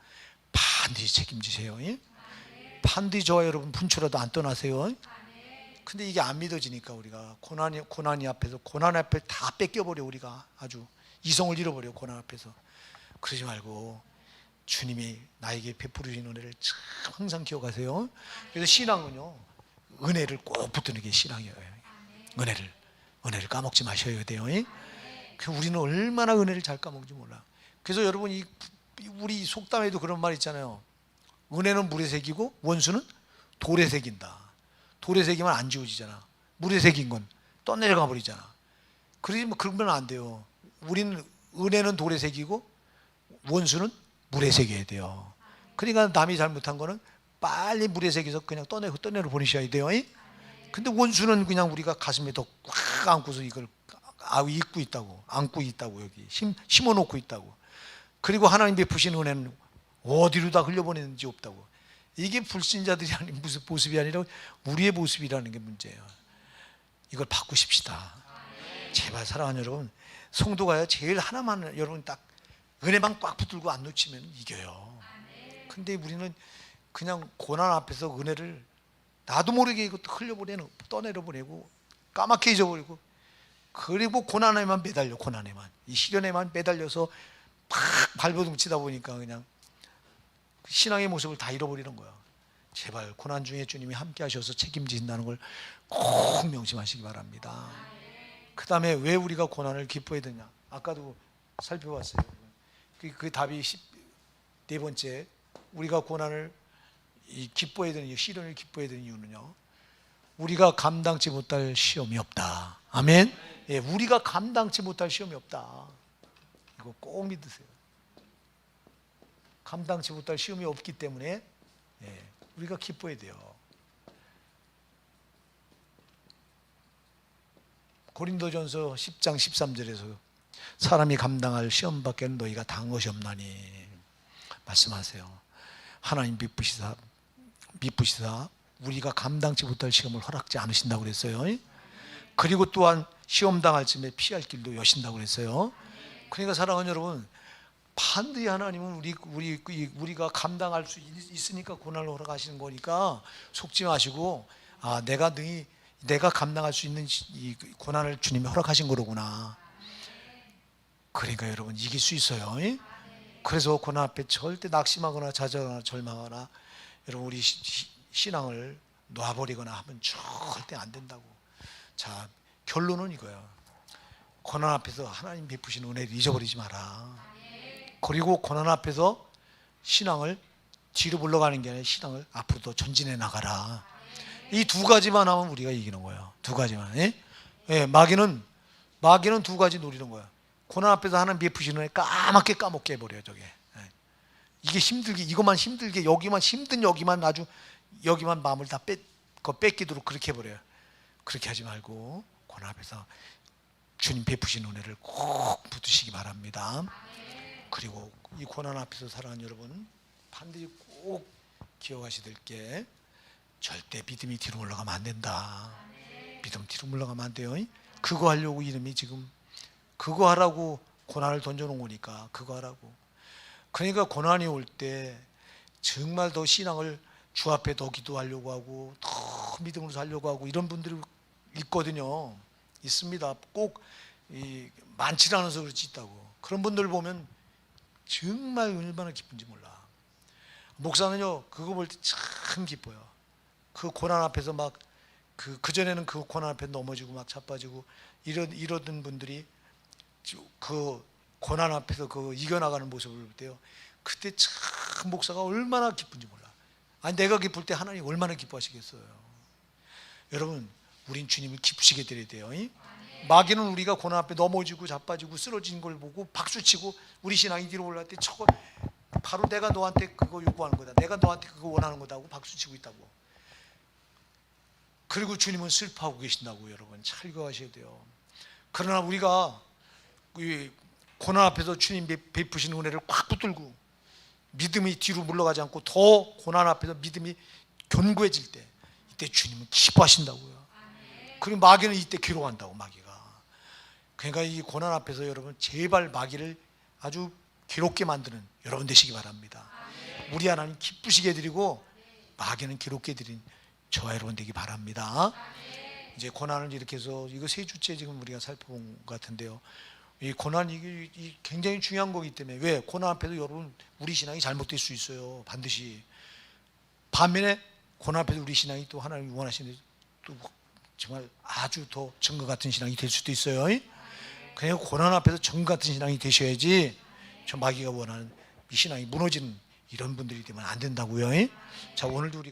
반드시 책임지세요. 반드시 저와 여러분 분초라도 안 떠나세요. 근데 이게 안 믿어지니까 우리가 고난 앞에 다 뺏겨버려. 우리가 아주 이성을 잃어버려. 고난 앞에서. 그러지 말고 주님이 나에게 베푸시는 은혜를 참 항상 기억하세요. 그래서 신앙은요, 은혜를 꼭 붙드는 게 신앙이에요. 은혜를 까먹지 마셔야 돼요. 우리는 얼마나 은혜를 잘 까먹는지 몰라. 그래서 여러분 우리 속담에도 그런 말 있잖아요. 은혜는 물에 새기고 원수는 돌에 새긴다. 돌에 새기면 안 지워지잖아. 물에 새긴 건 떠내려가 버리잖아. 그러면 안 돼요. 우리는 은혜는 돌에 새기고 원수는 물에 새겨야 돼요. 그러니까 남이 잘못한 거는 빨리 물에 새겨서 그냥 떠내려 보내셔야 돼요. 근데 원수는 그냥 우리가 가슴에 더 꽉 안고서 이걸 안고 있다고 여기 심어놓고 있다고. 그리고 하나님 베푸신 은혜는 어디로 다 흘려보내는지 없다고. 이게 불신자들이 아닌 무슨 모습이 아니라 우리의 모습이라는 게 문제예요. 이걸 바꾸십시다. 제발 사랑하는 여러분, 성도가요 제일 하나만 여러분 딱 은혜만 꽉 붙들고 안 놓치면 이겨요. 근데 우리는 그냥 고난 앞에서 은혜를 나도 모르게 이것도 떠내려보내고 까맣게 잊어버리고, 그리고 고난에만 매달려. 고난에만, 이 시련에만 매달려서 팍 발버둥 치다 보니까 그냥 신앙의 모습을 다 잃어버리는 거야. 제발 고난 중에 주님이 함께 하셔서 책임지신다는 걸 꼭 명심하시기 바랍니다. 그 다음에 왜 우리가 고난을 기뻐해야 되냐, 아까도 살펴봤어요. 그 답이 네 번째, 우리가 고난을 기뻐해야 되는 이유, 시련을 기뻐해야 되는 이유는요, 우리가 감당치 못할 시험이 없다. 아멘. 예, 우리가 감당치 못할 시험이 없다. 이거 꼭 믿으세요. 감당치 못할 시험이 없기 때문에 우리가 기뻐해야 돼요. 고린도전서 10장 13절에서 사람이 감당할 시험밖에는 너희가 당한 것이 없나니 말씀하세요. 하나님 미쁘시사 우리가 감당치 못할 시험을 허락지 않으신다고 그랬어요. 그리고 또한 시험 당할 쯤에 피할 길도 여신다고 그랬어요. 그러니까 사랑하는 여러분, 반드시 하나님은 우리가 감당할 수 있으니까 고난을 허락하시는 거니까 속지 마시고, 내가 감당할 수 있는 이 고난을 주님이 허락하신 거로구나. 그러니까 여러분 이길 수 있어요. 그래서 고난 앞에 절대 낙심하거나 좌절하거나 절망하거나 여러분 우리 신앙을 놔버리거나 하면 절대 안 된다고. 자, 결론은 이거예요. 고난 앞에서 하나님 베푸신 은혜를 잊어버리지 마라. 그리고 고난 앞에서 신앙을 뒤로 물러가는 게 아니라 신앙을 앞으로 더 전진해 나가라. 이 두 가지만 하면 우리가 이기는 거예요. 두 가지만. 마귀는 두 가지 노리는 거예요. 고난 앞에서 하나님 베푸신 은혜 까맣게 까먹게 해버려요. 저게. 이게 힘들게, 이것만 힘들게, 여기만 힘든, 여기만 마음을 다 뺏기도록 그렇게 해버려요. 그렇게 하지 말고 고난 앞에서 주님 베푸신 은혜를 꼭 붙드시기 바랍니다. 그리고 이 고난 앞에서 살아가는 여러분 반드시 꼭 기억하셔야 될 게, 절대 믿음이 뒤로 올라가면 안 된다. 믿음 뒤로 올라가면 안 돼요. 그거 하려고 이름이 지금 그거 하라고 고난을 던져놓은 거니까 그거 하라고. 그러니까 고난이 올 때 정말 더 신앙을 주 앞에 더 기도하려고 하고 더 믿음으로 살려고 하고 이런 분들이 있거든요. 있습니다. 꼭 많지 않아서 그렇지 있다고. 그런 분들 보면 정말 얼마나 기쁜지 몰라. 목사는요 그거 볼 때 참 기뻐요. 그 고난 앞에서 막 그전에는 그 고난 앞에 넘어지고 막 자빠지고 이러던 분들이 그 고난 앞에서 그 이겨나가는 모습을 볼 때요, 그때 참 목사가 얼마나 기쁜지 몰라. 아니 내가 기쁠 때 하나님 얼마나 기뻐하시겠어요. 여러분 우린 주님을 기쁘시게 드려야 돼요. 마귀는 우리가 고난 앞에 넘어지고 자빠지고 쓰러진 걸 보고 박수치고 우리 신앙이 뒤로 올라갈 때 저거 바로 내가 너한테 그거 요구하는 거다, 내가 너한테 그거 원하는 거다 하고 박수치고 있다고. 그리고 주님은 슬퍼하고 계신다고. 여러분 잘 기억하셔야 돼요. 그러나 우리가 고난 앞에서 주님 베푸신 은혜를 꽉 붙들고 믿음이 뒤로 물러가지 않고 더 고난 앞에서 믿음이 견고해질 때, 이때 주님은 기뻐하신다고요. 그리고 마귀는 이때 괴로워한다고. 마귀가. 그러니까 이 고난 앞에서 여러분 제발 마귀를 아주 괴롭게 만드는 여러분 되시기 바랍니다. 우리 하나님 기쁘시게 해드리고 마귀는 괴롭게 해드린 저와 여러분 되기 바랍니다. 이제 고난을 이렇게 해서 이거 세 주째 지금 우리가 살펴본 것 같은데요, 이 고난이 굉장히 중요한 거기 때문에, 왜 고난 앞에서 여러분 우리 신앙이 잘못될 수 있어요. 반드시. 반면에 고난 앞에서 우리 신앙이 또 하나님이 원하시는 또 정말 아주 더 증거 같은 신앙이 될 수도 있어요. 그냥 고난 앞에서 정 같은 신앙이 되셔야지 저 마귀가 원하는 이 신앙이 무너지는 이런 분들이 되면 안 된다고요. 자, 오늘도 우리가